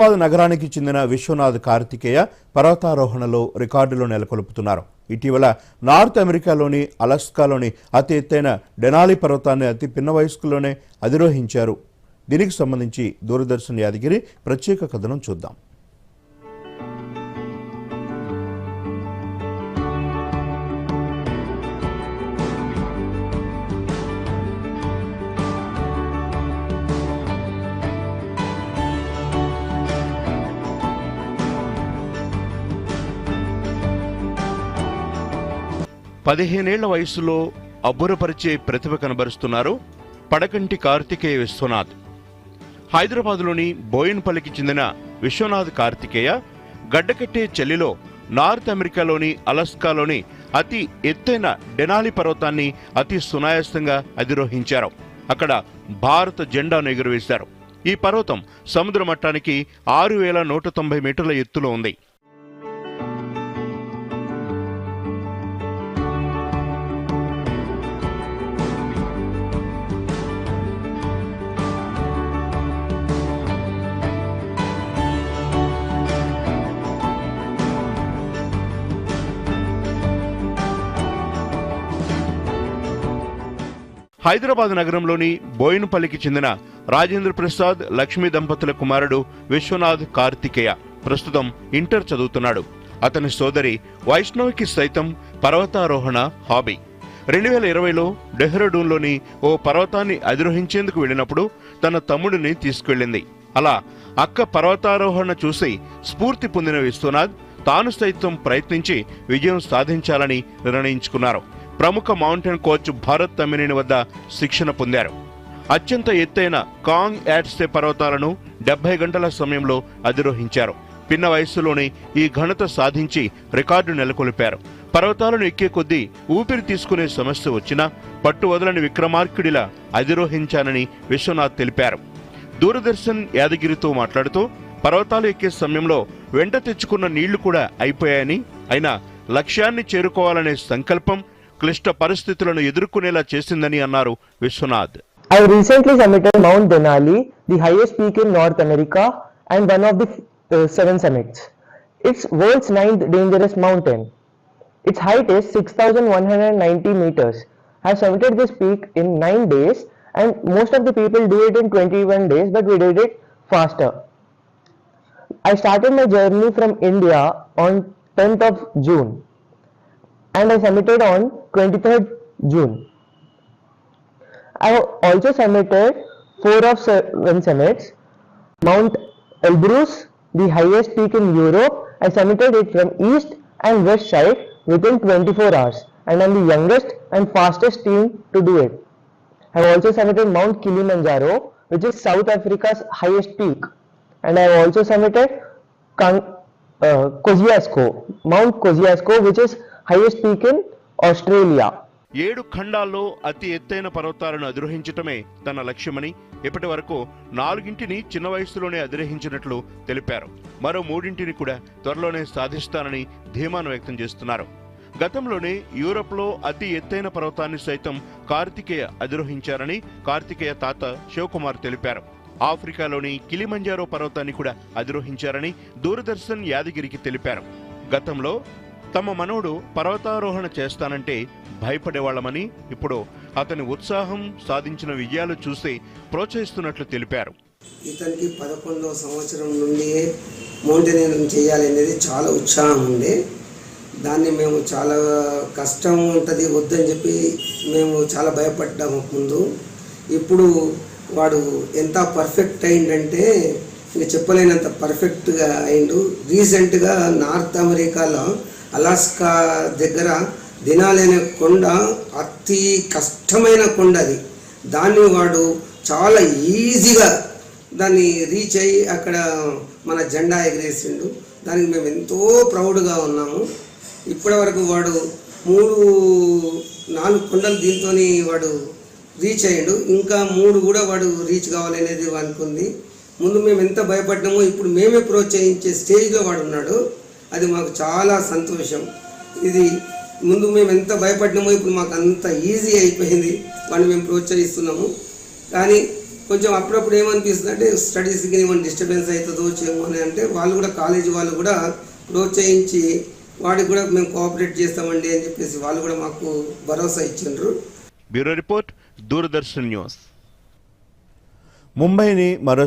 హైదరాబాద్ నగరానికి చెందిన విశ్వనాథ్ కార్తికేయ పర్వతారోహణలో రికార్డులు నెలకొల్పుతున్నారు. ఇటీవల నార్త్ అమెరికాలోని అలాస్కాలోని అతి ఎత్తైన డెనాలి పర్వతాన్ని అతి పిన్న వయస్కులోనే అధిరోహించారు. దీనికి సంబంధించి దూరదర్శన్ యాదగిరి ప్రత్యేక కథనం చూద్దాం. పదిహేనేళ్ల వయసులో అబ్బురపరిచే ప్రతిభ కనబరుస్తున్నారు పడకంటి కార్తికేయ విశ్వనాథ్. హైదరాబాద్లోని బోయిన్పల్లికి చెందిన విశ్వనాథ్ కార్తికేయ గడ్డకట్టే చలిలో నార్త్ అమెరికాలోని అలాస్కాలోని అతి ఎత్తైన డెనాలి పర్వతాన్ని అతి సునాయాసంగా అధిరోహించారు. అక్కడ భారత జెండాను ఎగురవేశారు. ఈ పర్వతం సముద్ర మట్టానికి 6190 మీటర్ల ఎత్తులో ఉంది. హైదరాబాద్ నగరంలోని బోయిన్పల్లికి చెందిన రాజేంద్ర ప్రసాద్ లక్ష్మీ దంపతుల కుమారుడు విశ్వనాథ్ కార్తికేయ ప్రస్తుతం ఇంటర్ చదువుతున్నాడు. అతని సోదరి వైష్ణవికి సైతం పర్వతారోహణ హాబీ. 2020లో డెహ్రాడూన్లోని ఓ పర్వతాన్ని అధిరోహించేందుకు వెళ్ళినప్పుడు తన తమ్ముడిని తీసుకెళ్లింది. అలా అక్క పర్వతారోహణ చూసి స్ఫూర్తి పొందిన విశ్వనాథ్ తాను సైతం ప్రయత్నించి విజయం సాధించాలని నిర్ణయించుకున్నారు. ప్రముఖ మౌంటైన్ కోచ్ భారత్ తమ్మినేని వద్ద శిక్షణ పొందారు. అత్యంత ఎత్తైన కాంగ్ యాట్సే పర్వతాలను 70 గంటల సమయంలో అధిరోహించారు. పిన్న వయస్సులోనే ఈ ఘనత సాధించి రికార్డు నెలకొల్పారు. పర్వతాలను ఎక్కే కొద్దీ ఊపిరి తీసుకునే సమస్య వచ్చినా పట్టు వదలని విక్రమార్కుడిలా అధిరోహించానని విశ్వనాథ్ తెలిపారు. దూరదర్శన్ యాదగిరితో మాట్లాడుతూ పర్వతాలు ఎక్కే సమయంలో వెంట తెచ్చుకున్న నీళ్లు కూడా అయిపోయాయని, అయినా లక్ష్యాన్ని చేరుకోవాలనే సంకల్పం క్లిష్ట పరిస్థితులను ఎదుర్కొనేలా చేసిందని అన్నారు Vishwanath. I recently summited Mount Denali, the highest peak in North America and one of the 7 summits. It's world's 9th dangerous mountain. Its height is 6,190 meters. I summited this peak in 9 days and most of the people do it in 21 days, but we did it faster. I started my journey from India on 10th of June. And I summited on 23rd June. I also summited 4 of 7 summits. Mount Elbrus, the highest peak in Europe, I summited it from east and west side within 24 hours. And I'm the youngest and fastest team to do it. I have also summited Mount Kilimanjaro, which is South Africa's highest peak. And I have also summited Kosciuszko, Mount Kosciuszko, which is highest peak in Australia. 7 ఖండాల్లో అతి ఎత్తైన పర్వతాలను అధిరోహించటమే తన లక్ష్యమని, ఇప్పటి వరకు 4ని చిన్న వయసులోనే అధిరోహించినట్లు తెలిపారు. మరో 3ని కూడా త్వరలోనే సాధిస్తానని ధీమాను వ్యక్తం చేస్తున్నారు. గతంలోనే యూరప్లో అతి ఎత్తైన పర్వతాన్ని సైతం కార్తికేయ అధిరోహించారని కార్తికేయ తాత శివకుమార్ తెలిపారు. ఆఫ్రికాలోని కిలిమంజారో పర్వతాన్ని కూడా అధిరోహించారని దూరదర్శన్ యాదగిరికి తెలిపారు. గతంలో తమ మనవడు పర్వతారోహణ చేస్తానంటే భయపడేవాళ్లమని, ఇప్పుడు అతని ఉత్సాహం, సాధించిన విజయాలు చూసి ప్రోత్సహిస్తున్నట్లు తెలిపారు. ఇతనికి 11వ సంవత్సరం నుండి మౌంటైనరింగ్ చేయాలనేది చాలా ఉత్సాహం ఉంది. దాన్ని మేము చాలా కష్టం ఉంటుంది వద్దని చెప్పి మేము చాలా భయపడ్డాము ముందు. ఇప్పుడు వాడు ఎంత పర్ఫెక్ట్ అయిందంటే ఇంకా చెప్పలేనంత పర్ఫెక్ట్గా అయిండు. రీసెంట్గా నార్త్ అమెరికాలో అలాస్కా దగ్గర దినాలి అనే కొండ అతి కష్టమైన కొండ అది. దాన్ని వాడు చాలా ఈజీగా దాన్ని రీచ్ అయ్యి అక్కడ మన జెండా ఎగిరేసిండు. దానికి మేము ఎంతో ప్రౌడ్గా ఉన్నాము. ఇప్పటి వరకు వాడు 3-4 కొండలు దీంతో వాడు రీచ్ అయ్యాడు. ఇంకా 3 కూడా వాడు రీచ్ కావాలనేది అనుకుంది. ముందు మేము ఎంత భయపడ్డామో ఇప్పుడు మేమే ప్రోత్సహించే స్టేజ్లో వాడు ఉన్నాడు. అది మాకు చాలా సంతోషం. ఇది ముందు మేము ఎంత భయపడ్డామో ఇప్పుడు మాకు అంత ఈజీ అయిపోయింది. వాడిని మేము ప్రోత్సహిస్తున్నాము. కానీ కొంచెం అప్పుడప్పుడు ఏమనిపిస్తుంది అంటే స్టడీస్కి ఏమైనా డిస్టర్బెన్స్ అవుతుందో ఏమో అని అంటే వాళ్ళు కూడా కాలేజీ వాళ్ళు కూడా ప్రోత్సహించి వాడికి కూడా మేము కోఆపరేట్ చేస్తామండి అని చెప్పేసి వాళ్ళు కూడా మాకు భరోసా ఇచ్చిండ్రు. Bureau report, Doordarshan news. ముంబైని మరో